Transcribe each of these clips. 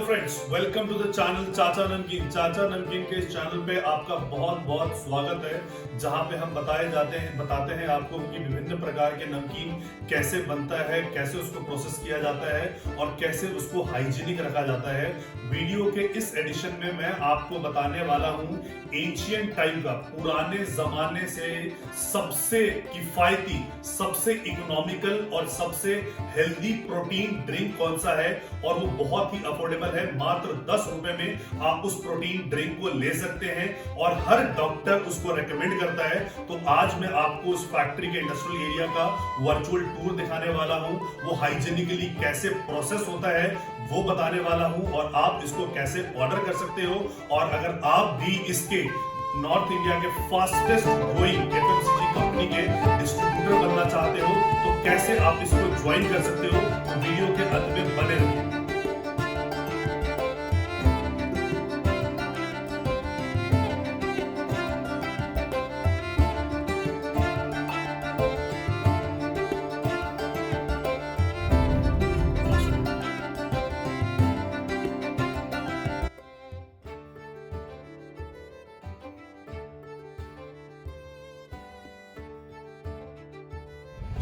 Friends, welcome to the channel Chacha Namkeen. चाचा नमकीन के इस चैनल पे आपका बहुत बहुत स्वागत है, जहां पे हम बताते हैं आपको कि विभिन्न प्रकार के नमकीन कैसे बनता है, कैसे उसको प्रोसेस किया जाता है और कैसे उसको हाइजीनिक रखा जाता है। वीडियो के इस एडिशन में मैं आपको बताने वाला हूं एंशिएंट टाइम का, पुराने जमाने से सबसे किफायती, सबसे इकोनॉमिकल और सबसे हेल्दी प्रोटीन ड्रिंक कौन सा है, और वो बहुत ही अफोर्डेबल है। मात्र 10 रुपए में आप उस प्रोटीन ड्रिंक को ले सकते हैं और हर डॉक्टर उसको रेकमेंड करता है। तो आज मैं आपको उस फैक्ट्री के इंडस्ट्रियल एरिया का वर्चुअल टूर दिखाने वाला हूं, वो हाइजीनिकली कैसे प्रोसेस होता है वो बताने वाला हूं, और आप इसको कैसे ऑर्डर कर सकते हो। और अगर आप भी इसके नॉर्थ इंडिया के फास्टेस्ट ग्रोइंग एफएमसीजी कंपनी के डिस्ट्रीब्यूटर बनना चाहते हो तो कैसे आप इसको ज्वाइन कर सकते हो, तो वीडियो के अंत में बने रहिए।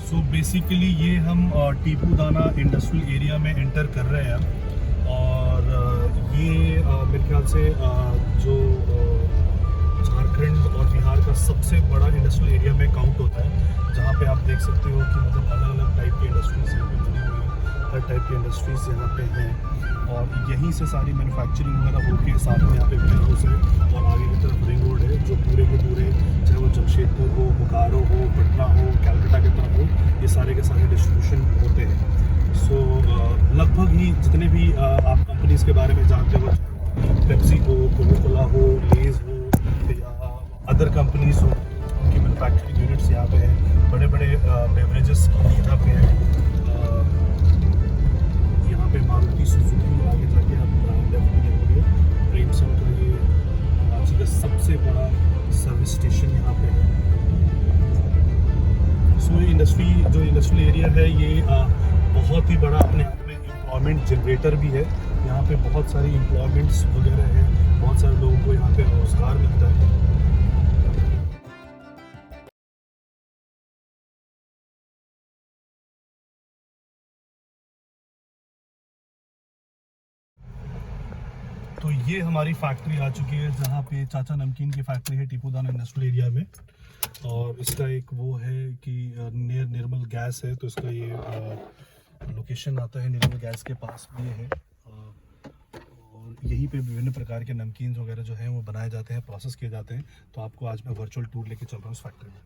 सो बेसिकली ये हम टीपू दाना इंडस्ट्रियल एरिया में एंटर कर रहे हैं, और ये मेरे ख्याल से जो झारखंड और बिहार का सबसे बड़ा इंडस्ट्रियल एरिया में काउंट होता है, जहाँ पे आप देख सकते हो कि मतलब अलग अलग टाइप की इंडस्ट्रीज यहाँ पे बनी हुई है, हर टाइप की इंडस्ट्रीज यहाँ पे हैं, और यहीं से सारी मैन्युफैक्चरिंग वगैरह होके साथ में यहाँ पे वेयर हाउस है, और आगे की तरफ रिंग रोड है जो पूरे के पूरे, चाहे वो जमशेदपुर हो, बोकारो हो, पटना हो, कैलकाटा की तरफ हो, ये सारे के सारे डिस्ट्रीब्यूशन होते हैं। सो लगभग ही जितने भी आप कंपनीज के बारे में जानते हो, पेप्सी हो, कोका कोला हो, लेज हो या अदर कंपनीज हो, उनकी मैन्युफैक्चरिंग यूनिट्स यहाँ पे हैं। बड़े बड़े बेवरेजेस यहाँ पे हैं, यहाँ पे मारुति सुजुकी, आगे जाके आप डेफिनेटली देखोगे प्रेमचंद का ये कराची का सबसे बड़ा सर्विस स्टेशन यहाँ पे है। सो ये इंडस्ट्रियल एरिया है, ये बहुत ही बड़ा अपने आप में एम्प्लॉयमेंट जनरेटर भी है। यहाँ पे बहुत सारी एम्प्लॉयमेंट्स वगैरह है, बहुत सारे लोगों को यहाँ पे रोजगार मिलता है। तो ये हमारी फैक्ट्री आ चुकी है, जहाँ पे चाचा नमकीन की फैक्ट्री है टीपू दाना इंडस्ट्रियल एरिया में, और इसका एक वो है कि नियर निर्मल गैस है, तो इसका ये लोकेशन आता है निर्मल गैस के पास में है, और यहीं पे विभिन्न प्रकार के नमकीन वगैरह जो हैं वो बनाए जाते हैं, प्रोसेस किए जाते हैं। तो आपको आज मैं वर्चुअल टूर लेके चल रहा हूँ उस फैक्ट्री में।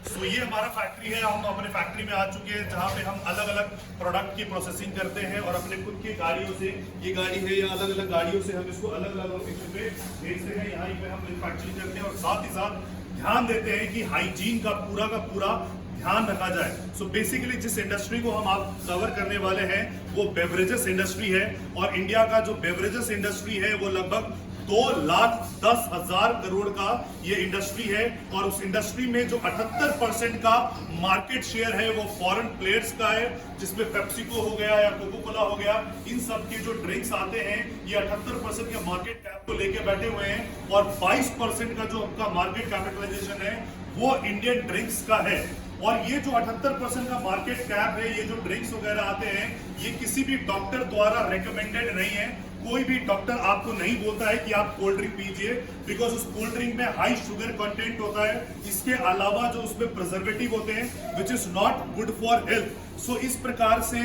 तो ये हमारा फैक्ट्री है, हम अपने फैक्ट्री में आ चुके हैं, जहाँ पे हम अलग अलग प्रोडक्ट की प्रोसेसिंग करते हैं, और अपने खुद की गाड़ियों से, ये गाड़ी है या अलग अलग गाड़ियों से हम इसको अलग अलग लोकेशन पे भेजते हैं। यहाँ पे हम मैन्युफैक्चरिंग करते हैं, और साथ ही साथ ध्यान देते हैं कि हाइजीन का पूरा ध्यान रखा जाए। सो बेसिकली जिस इंडस्ट्री को हम आप कवर करने वाले हैं वो बेवरेजेस इंडस्ट्री है, और इंडिया का जो बेवरेजेस इंडस्ट्री है वो लगभग 2,10,000 करोड़ का ये इंडस्ट्री है, और उस इंडस्ट्री में जो 78% का मार्केट शेयर है वो फॉरेन प्लेयर्स का है, जिसमें पेप्सिको हो गया या कोका कोला हो गया, इन सब के जो ड्रिंक्स आते हैं ये 78% के मार्केट कैप को लेके बैठे हुए हैं, और 22% का जो आपका मार्केट कैपिटलाइजेशन है वो इंडियन ड्रिंक्स का है। और ये जो 78% का मार्केट कैप है, ये जो ड्रिंक्स वगैरह आते हैं, ये किसी भी डॉक्टर द्वारा रेकमेंडेड नहीं है। कोई भी डॉक्टर आपको नहीं बोलता है कि आप कोल्ड ड्रिंक पीजिए, बिकॉज उस कोल्ड ड्रिंक में हाई शुगर कंटेंट होता है। इसके अलावा जो उसमें प्रिजर्वेटिव होते हैं which is not good for health. सो इस प्रकार से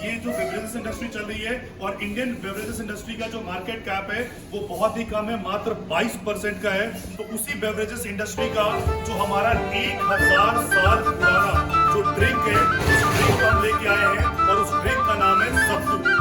ये जो बेवरेजेस इंडस्ट्री चल रही है, और इंडियन बेवरेजेस इंडस्ट्री का जो मार्केट कैप है वो बहुत ही कम है, मात्र 22% का है। तो उसी बेवरेजेस इंडस्ट्री का जो हमारा 1000 साल पुराना जो ड्रिंक है, उस ड्रिंक को हम लेके आए हैं, और उस ड्रिंक का नाम है सत्तू।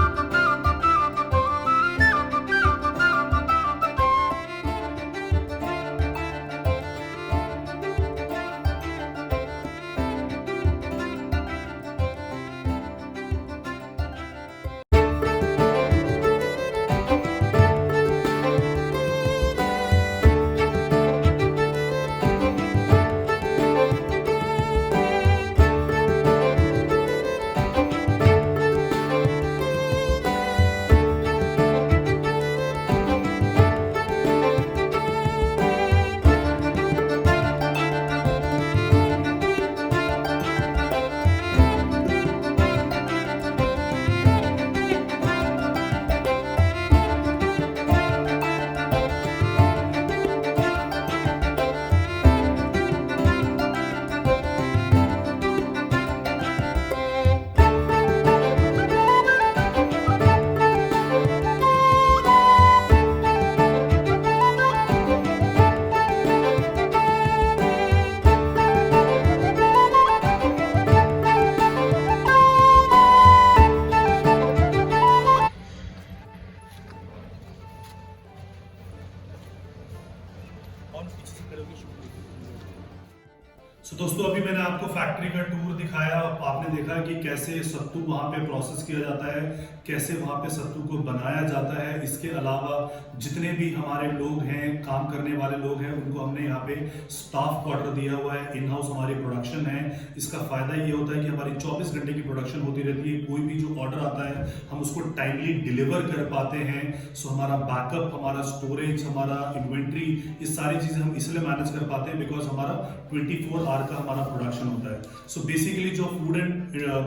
दोस्तों अभी मैंने आपको फैक्ट्री का टूर दिखाया। आपने देखा कि कैसे सत्तू वहाँ पे प्रोसेस किया जाता है, कैसे वहाँ पे सत्तू को बनाया जाता है। इसके अलावा जितने भी हमारे लोग हैं, काम करने वाले लोग हैं, उनको हमने यहाँ पे स्टाफ क्वार्टर दिया हुआ है। इन हाउस हमारी प्रोडक्शन है। इसका फायदा ये होता है कि हमारी 24 घंटे की प्रोडक्शन होती रहती है। कोई भी जो ऑर्डर आता है हम उसको टाइमली डिलीवर कर पाते हैं। सो हमारा बैकअप, हमारा स्टोरेज, हमारा इन्वेंट्री, ये सारी चीजें हम इसलिए मैनेज कर पाते हैं बिकॉज हमारा 24 आवर का हमारा प्रोडक्शन होता है। सो बेसिकली जो फूड एंड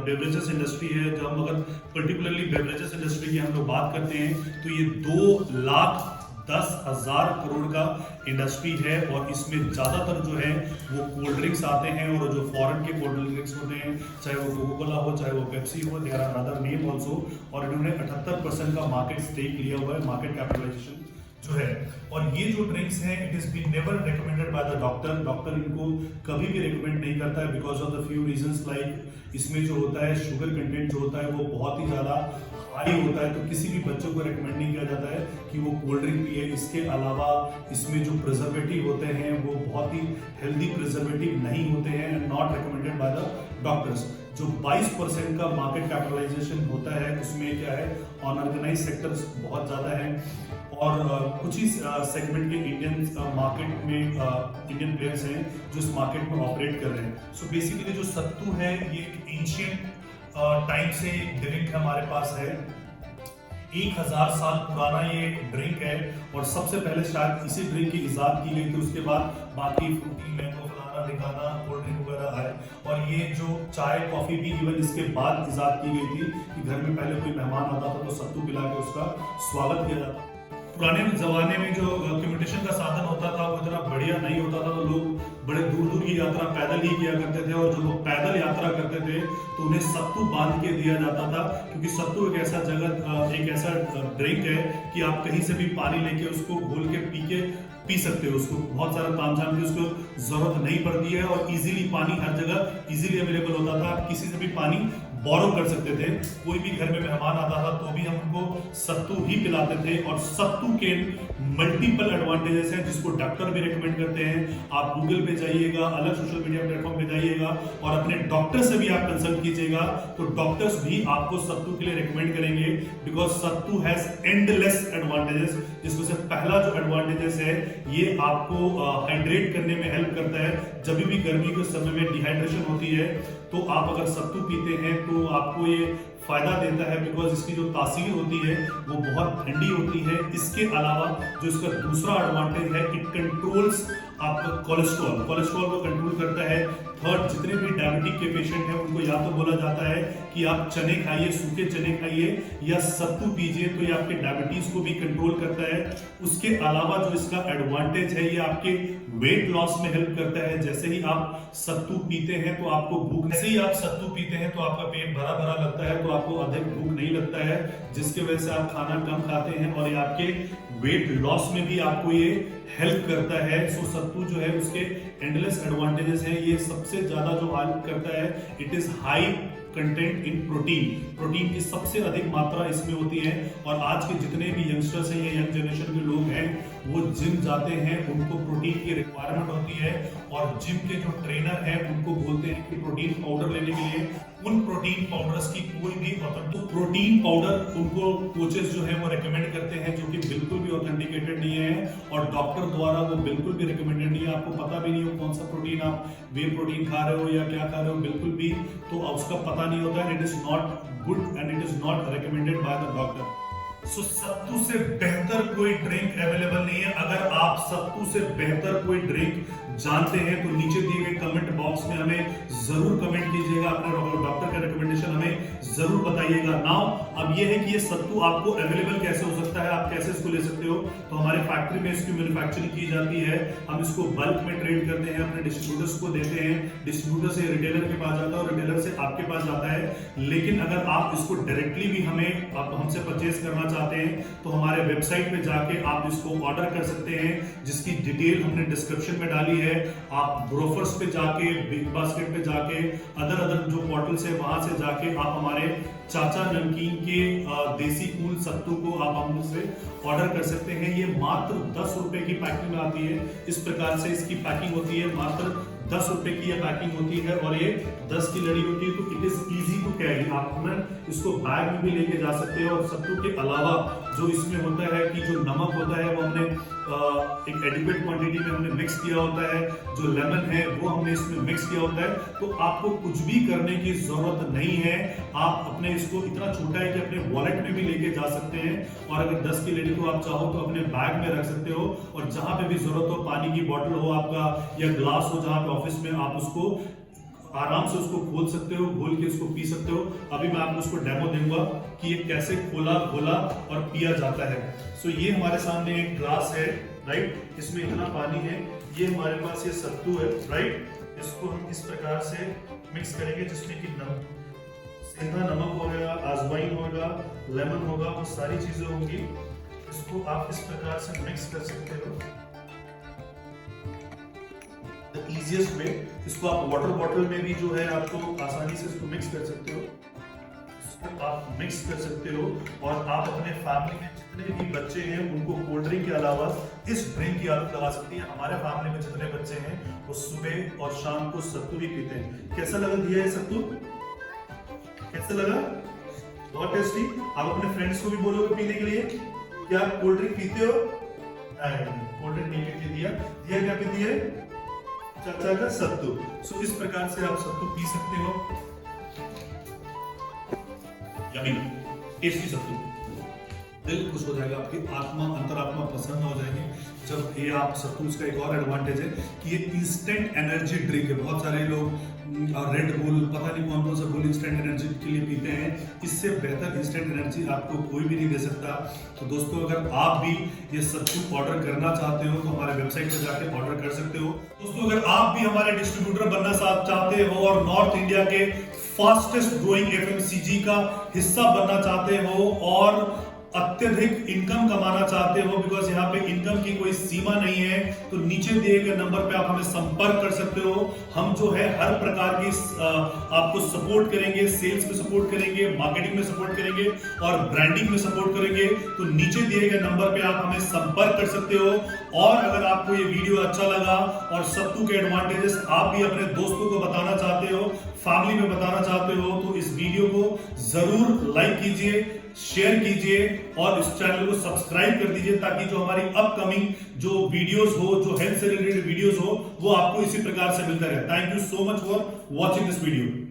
बेवरेजेस इंडस्ट्री है, जब हम अगर पर्टिकुलरली बेवरेजेस इंडस्ट्री की हम लोग बात करते हैं तो ये 2,10,000 करोड़ का इंडस्ट्री है और इसमें ज्यादातर जो है वो कोल्ड ड्रिंक्स आते हैं और जो फॉरेन के कोल्ड ड्रिंक्स होते हैं, चाहे वो कोका कोला हो, चाहे वो पेप्सी हो, there are other name also. और इन्होंने 78% का मार्केट स्टेक लिया हुआ है, मार्केट कैपिटलाइजेशन जो है। और ये जो ड्रिंक्स हैं, it is been never recommended by the doctor. Doctor इनको कभी भी रिकमेंड नहीं करता है because of the few reasons, like इसमें जो होता है शुगर कंटेंट जो होता है वो बहुत ही ज्यादा हाई होता है, तो किसी भी बच्चों को रिकमेंड नहीं किया जाता है कि वो कोल्ड ड्रिंक पिए। इसके अलावा इसमें जो प्रिजर्वेटिव होते हैं वो बहुत ही हेल्दी प्रिजर्वेटिव नहीं होते हैं and not recommended by the doctors. जो 22% का मार्केट कैपिटलाइजेशन होता है उसमें क्या है, अनऑर्गेनाइज सेक्टर्स बहुत ज्यादा है और कुछ ही सेगमेंट के इंडियन मार्केट में इंडियन प्लेयर्स हैं जो इस मार्केट में ऑपरेट कर रहे हैं। सो बेसिकली जो सत्तू है ये एक एंशिएंट टाइम से ड्रिंक हमारे पास है। 1000 साल पुराना ये ड्रिंक है और सबसे पहले शायद इसी ड्रिंक की इजाद की गई थी। उसके बाद बाकी फ्रूटी, मैंगो, फलाना ढिकाना, कोल्ड ड्रिंक वगैरह आए। और ये जो चाय कॉफी भी इवन इसके बाद इजाद की गई थी कि घर में पहले कोई मेहमान आता था तो सत्तू पिला के उसका स्वागत किया जाता। पुराने जमाने में जो कम्युनिकेशन का साधन होता था वो इतना बढ़िया नहीं होता था, तो लोग बड़े दूर दूर की यात्रा पैदल ही किया करते थे और जब वो पैदल यात्रा करते थे तो उन्हें सत्तू बांध के दिया जाता था, क्योंकि सत्तू एक ऐसा एक ऐसा ड्रिंक है कि आप कहीं से भी पानी लेके उसको घोल के पी सकते हो। उसको बहुत सारा तामझाम की उसको जरूरत नहीं पड़ती है और इजीली पानी हर जगह इजीली अवेलेबल होता था। आप किसी से भी पानी बोरो कर सकते थे। कोई भी घर में मेहमान आता था तो भी हम उनको सत्तू ही पिलाते थे और सत्तू के मल्टीपल एडवांटेजेस हैं जिसको डॉक्टर भी रेकमेंड करते हैं। आप गूगल पे जाइएगा, अलग सोशल मीडिया प्लेटफॉर्म पे जाइएगा और अपने डॉक्टर से भी आप कंसल्ट कीजिएगा तो डॉक्टर्स भी आपको सत्तू के लिए रेकमेंड करेंगे because sattu has endless advantages. जिसमें से पहला जो एडवांटेजेस है ये आपको हाइड्रेट करने में हेल्प करता है। जब भी गर्मी के समय में डिहाइड्रेशन होती है तो आप अगर सत्तू पीते हैं तो आपको ये फायदा देता है बिकॉज इसकी जो तासीर होती है वो बहुत ठंडी होती है। इसके अलावा जो इसका दूसरा एडवांटेज है, इट कंट्रोल्स आपका कोलेस्ट्रॉल को कंट्रोल करता है। थर्ड, जितने भी डायबिटिक के पेशेंट हैं उनको या तो बोला जाता है कि आप चने खाइए, सूखे चने खाइए या सत्तू पीजिए, तो ये आपके डायबिटीज को भी कंट्रोल करता है। उसके अलावा जो इसका एडवांटेज है ये आपके वेट लॉस में हेल्प करता है। जैसे ही आप सत्तू पीते हैं तो आपको भूख, जैसे ही आप सत्तू पीते हैं तो आपका पेट भरा भरा लगता है, तो आपको अधिक भूख नहीं लगता है जिसकी वजह से आप खाना कम खाते हैं और ये आपके वेट लॉस में भी आपको ये हेल्प करता है। सो सत्तू जो है उसके एंडलेस एडवांटेजेस हैं। ये सबसे ज्यादा जो हेल्प करता है, it is high content in protein की सबसे अधिक मात्रा इसमें होती है। और आज के जितने भी यंगस्टर्स हैं या यंग जनरेशन के लोग हैं वो जिम जाते हैं, उनको प्रोटीन की रिक्वायरमेंट होती है और जिम के जो ट्रेनर हैं उनको बोलते हैं कि प्रोटीन पाउडर लेने के लिए उन प्रोटीन पाउडर्स की कोई भी प्रोटीन पाउडर उनको कोचेस जो है वो रेकमेंड करते हैं जो कि बिल्कुल भी ऑथेंटिकेटेड नहीं है और डॉक्टर द्वारा वो बिल्कुल भी रिकमेंडेड नहीं है। आपको पता भी नहीं हो कौन सा प्रोटीन आप वे प्रोटीन खा रहे हो या क्या खा रहे हो, बिल्कुल भी तो उसका पता नहीं होता है। It is not good and it is not recommended by the doctor. So सत्तू से बेहतर कोई ड्रिंक अवेलेबल नहीं है। अगर आप सत्तू से बेहतर कोई ड्रिंक जानते हैं तो नीचे दिए गए कमेंट बॉक्स में हमें जरूर कमेंट कीजिएगा, अपने डॉक्टर का रिकमेंडेशन हमें जरूर बताइएगा। नाउ अब ये है कि ये सत्तू आपको अवेलेबल कैसे हो सकता है, आप कैसे इसको ले सकते हो। तो हमारे फैक्ट्री में इसकी मैन्युफैक्चरिंग की जाती है, हम इसको बल्क में ट्रेड करते हैं, अपने डिस्ट्रीब्यूटर्स को देते हैं, डिस्ट्रीब्यूटर से रिटेलर के पास जाता है और रिटेलर से आपके पास जाता है। लेकिन अगर आप इसको डायरेक्टली भी हमसे परचेज करना चाहते हैं तो हमारे वेबसाइट पे जाके आप इसको ऑर्डर कर सकते हैं, जिसकी डिटेल हमने डिस्क्रिप्शन में डाली है। आप ग्रोफर्स पे जाके, बिग बास्केट पे जाके, अदर जो पोर्टल्स है वहां से जाके आप हमारे चाचा नमकीन के देसी कूल सत्तू को आप हमसे ऑर्डर कर सकते हैं। ये मात्र 10 रुपए की पैकिंग में आती है। इस प्रकार से इसकी पैकिंग होती है, मात्र 10 रुपए की ये पैकिंग होती है और ये 10 की लड़ी होती है। तो it is easy to carry, आप इसको बैग में भी लेके जा सकते हैं। और सत्तू के अलावा जो इसमें होता है कि जो नमक होता है वो हमने एक एडिक्वेट क्वांटिटी में हमने मिक्स किया होता है, जो लेमन है वो हमने इसमें मिक्स किया होता है। तो आपको कुछ भी करने की जरूरत नहीं है। आप अपने इसको इतना छोटा है कि अपने वॉलेट में भी लेके जा सकते हैं और अगर 10 की लेडी को आप चाहो तो अपने बैग में रख सकते हो और जहां पे भी जरूरत हो, पानी की बोतल हो आपका या ग्लास हो, जहां पे ऑफिस में आप उसको आराम से उसको खोल सकते हो, खोल के उसको पी सकते हो। अभी मैं आपको उसको डेमो दूंगा कि ये कैसे खोला खोला और पिया जाता है। सो ये हमारे सामने एक ग्लास है, राइट, इसमें इतना पानी है, ये हमारे पास ये सत्तू है, राइट। इसको हम इस प्रकार से मिक्स करेंगे जिसमें कि सीधा नमक हो गया, अजवाइन होगा, लेमन होगा, वो सारी चीजें होंगी। इसको आप इस प्रकार से मिक्स कर सकते हो द इजीएस्ट वे। इसको आप वाटर बॉटल में भी जो है आपको आसानी से इसको मिक्स कर सकते हो, इसको आप मिक्स कर सकते हो और आप अपने फैमिली में जितने भी बच्चे हैं उनको कोल्ड ड्रिंक के अलावा इस ड्रिंक की आदत लगा सकती है। हमारे फैमिली में जितने बच्चे हैं वो सुबह और शाम को सत्तू भी पीते हैं। कैसा लगा दिया है सत्तू? कैसा लगा? बहुत टेस्टी। आप अपने फ्रेंड्स को भी बोलोगे पीने के लिए। क्या आप कोल्ड ड्रिंक पीते हो? कोल्ड ड्रिंक नहीं पीते। दिया क्या पीती है? चाचा का सत्तू। सो इस प्रकार से आप सत्तू पी सकते हो। यम्मी टेस्टी सत्तू, दिल खुश हो जाएगा, आपकी आत्मा अंतरात्मा प्रसन्न हो जाएगी जब ये आप सत्तू। इसका एक और एडवांटेज है कि ये इंस्टेंट एनर्जी ड्रिंक है। बहुत सारे लोग रेड बुल, पता नहीं कौन कौन सा बुल इंस्टेंट एनर्जी के लिए पीते हैं। इससे बेहतर इंस्टेंट एनर्जी आपको कोई भी नहीं दे सकता। तो दोस्तों, अगर आप भी ये सत्तू ऑर्डर करना चाहते हो तो हमारे वेबसाइट पर जाके ऑर्डर कर सकते हो। दोस्तों, अगर आप भी हमारे डिस्ट्रीब्यूटर बनना चाहते हो और नॉर्थ इंडिया के फास्टेस्ट ग्रोइंग एफएमसीजी का हिस्सा बनना चाहते हो और अत्यधिक इनकम कमाना चाहते हो, बिकॉज यहाँ पे इनकम की कोई सीमा नहीं है, तो नीचे दिए गए नंबर पे आप हमें संपर्क कर सकते हो। हम जो है हर प्रकार की आपको सपोर्ट करेंगे, सेल्स में सपोर्ट करेंगे, मार्केटिंग में सपोर्ट करेंगे और ब्रांडिंग में सपोर्ट करेंगे। तो नीचे दिए गए नंबर पे आप हमें संपर्क कर सकते हो। और अगर आपको ये वीडियो अच्छा लगा और सत्तू के एडवांटेजेस आप भी अपने दोस्तों को बताना चाहते हो, फैमिली में बताना चाहते हो, तो इस वीडियो को जरूर लाइक कीजिए, शेयर कीजिए और इस चैनल को सब्सक्राइब कर दीजिए ताकि जो हमारी अपकमिंग जो वीडियोस हो, जो हेल्थ से रिलेटेड वीडियोस हो, वो आपको इसी प्रकार से मिलता रहे। Thank you so much for watching this video.